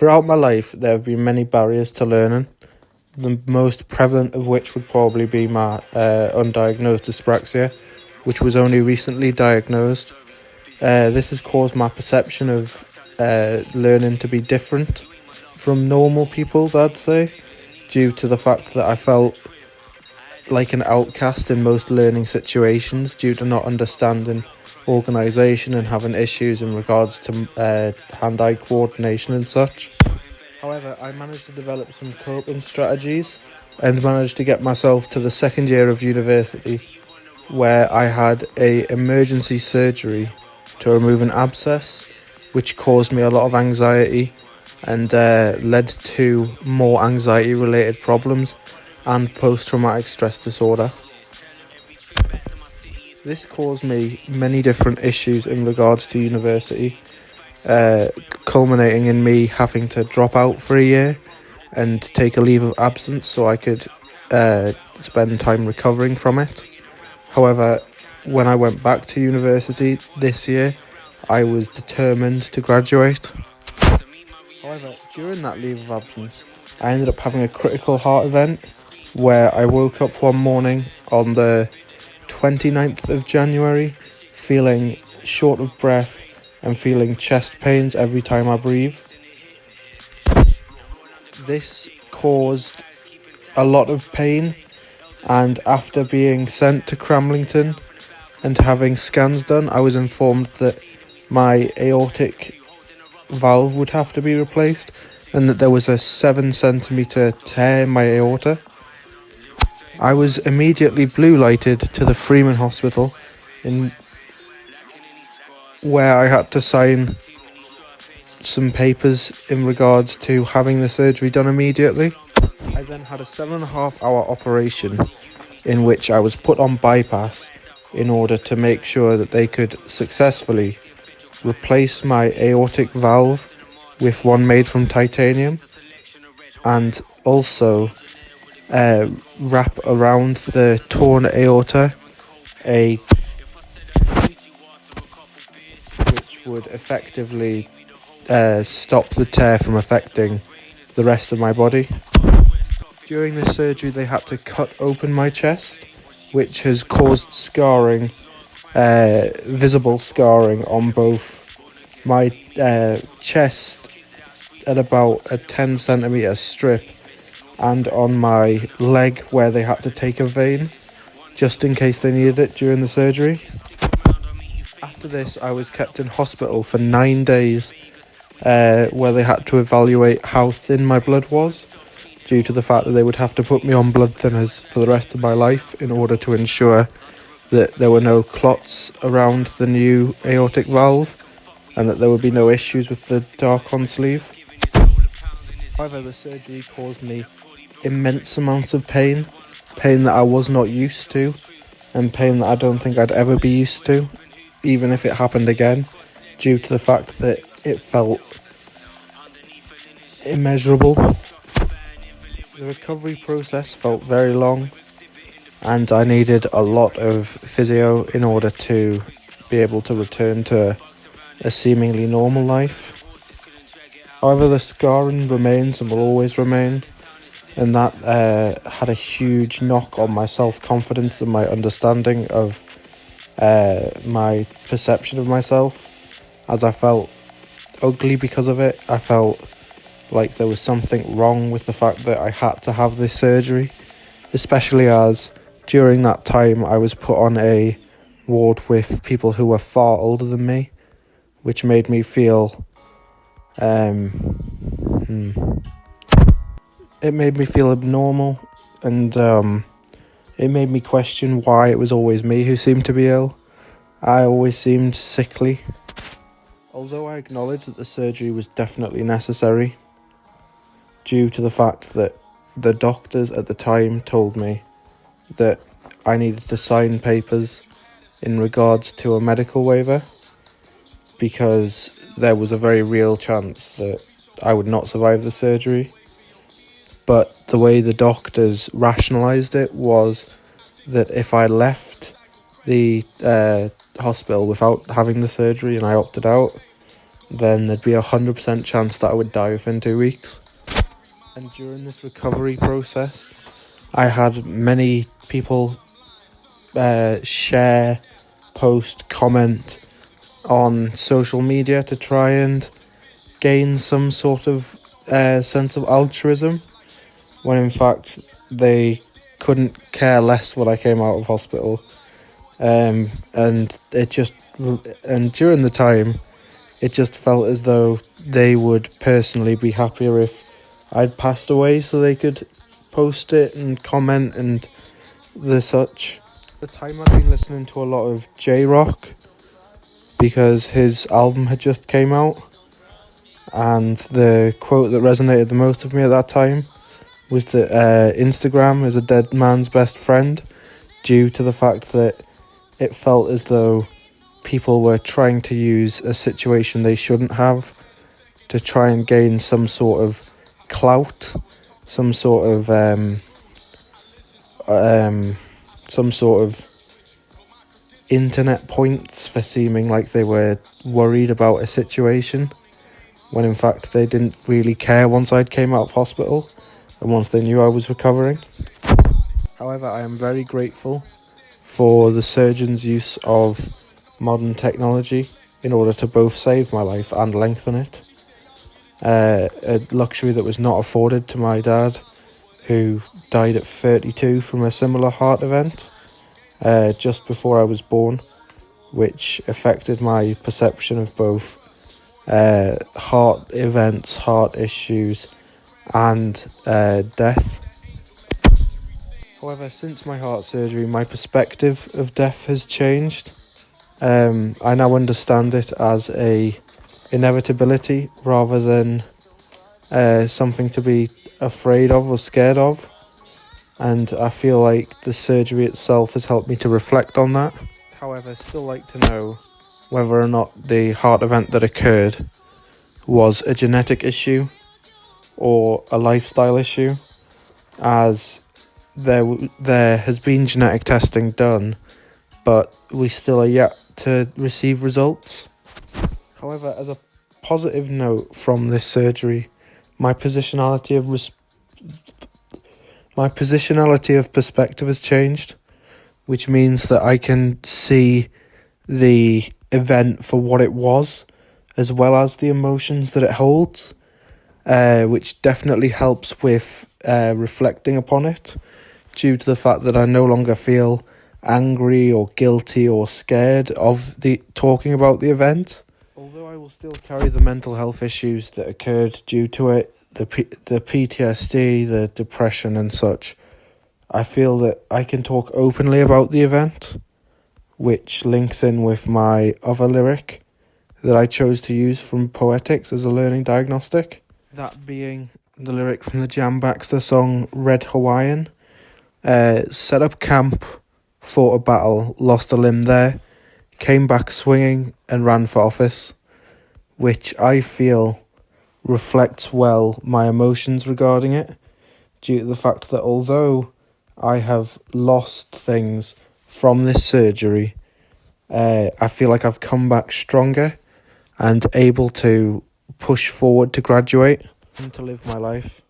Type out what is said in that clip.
Throughout my life, there have been many barriers to learning, the most prevalent of which would probably be my undiagnosed dyspraxia, which was only recently diagnosed. This has caused my perception of learning to be different from normal people, I'd say, due to the fact that I felt like an outcast in most learning situations due to not understanding organisation and having issues in regards to hand-eye coordination and such. However, I managed to develop some coping strategies and managed to get myself to the second year of university, where I had a emergency surgery to remove an abscess, which caused me a lot of anxiety and led to more anxiety related problems and post-traumatic stress disorder. This caused me many different issues in regards to university, culminating in me having to drop out for a year and take a leave of absence so I could spend time recovering from it. However, when I went back to university this year, I was determined to graduate. However, during that leave of absence, I ended up having a critical heart event where I woke up one morning on the 29th of January feeling short of breath and feeling chest pains every time I breathe. This caused a lot of pain, and after being sent to Cramlington and having scans done, I was informed that my aortic valve would have to be replaced and that there was a 7cm tear in my aorta. I was immediately blue lighted to the Freeman Hospital, where I had to sign some papers in regards to having the surgery done immediately. I then had a 7.5 hour operation in which I was put on bypass in order to make sure that they could successfully replace my aortic valve with one made from titanium, and also wrap around the torn aorta which would effectively stop the tear from affecting the rest of my body. During this surgery, they had to cut open my chest, which has caused scarring, visible scarring on both my chest at about a 10cm strip and on my leg where they had to take a vein just in case they needed it during the surgery. After this, I was kept in hospital for 9 days where they had to evaluate how thin my blood was, due to the fact that they would have to put me on blood thinners for the rest of my life in order to ensure that there were no clots around the new aortic valve and that there would be no issues with the Darcon sleeve. However, the surgery caused me immense amounts of pain that I was not used to, and pain that I don't think I'd ever be used to, even if it happened again, due to the fact that it felt immeasurable. The recovery process felt very long, and I needed a lot of physio in order to be able to return to a seemingly normal life. However, the scarring remains and will always remain, and that had a huge knock on my self-confidence and my understanding of my perception of myself, as I felt ugly because of it. I felt like there was something wrong with the fact that I had to have this surgery, especially as during that time I was put on a ward with people who were far older than me, which made me feel it made me feel abnormal, and it made me question why it was always me who seemed to be ill. I always seemed sickly. Although I acknowledge that the surgery was definitely necessary, due to the fact that the doctors at the time told me that I needed to sign papers in regards to a medical waiver, because there was a very real chance that I would not survive the surgery. But the way the doctors rationalised it was that if I left the hospital without having the surgery and I opted out, then there'd be 100% chance that I would die within 2 weeks. And during this recovery process, I had many people share, post, comment on social media to try and gain some sort of sense of altruism, when in fact they couldn't care less when I came out of hospital. And during the time, it just felt as though they would personally be happier if I'd passed away, so they could post it and comment and the such. At the time, I'd been listening to a lot of J-Rock because his album had just came out, and the quote that resonated the most with me at that time was that Instagram is a dead man's best friend, due to the fact that it felt as though people were trying to use a situation they shouldn't have to try and gain some sort of clout, some sort of internet points for seeming like they were worried about a situation, when in fact they didn't really care once I'd came out of hospital and once they knew I was recovering. However, I am very grateful for the surgeon's use of modern technology in order to both save my life and lengthen it. A luxury that was not afforded to my dad, who died at 32 from a similar heart event just before I was born, which affected my perception of both heart events, heart issues, and death. However, since my heart surgery, my perspective of death has changed. I now understand it as a inevitability rather than something to be afraid of or scared of. And I feel like the surgery itself has helped me to reflect on that. However, I still like to know whether or not the heart event that occurred was a genetic issue or a lifestyle issue, as there has been genetic testing done, but we still are yet to receive results. However, as a positive note from this surgery, my positionality of perspective has changed, which means that I can see the event for what it was, as well as the emotions that it holds, which definitely helps with reflecting upon it, due to the fact that I no longer feel angry or guilty or scared of talking about the event. Although I will still carry the mental health issues that occurred due to it, the PTSD, the depression and such, I feel that I can talk openly about the event, which links in with my other lyric that I chose to use from Poetics as a learning diagnostic. That being the lyric from the Jam Baxter song Red Hawaiian. Set up camp, fought a battle, lost a limb there, came back swinging and ran for office, which I feel reflects well my emotions regarding it, due to the fact that although I have lost things from this surgery, I feel like I've come back stronger and able to push forward to graduate and to live my life.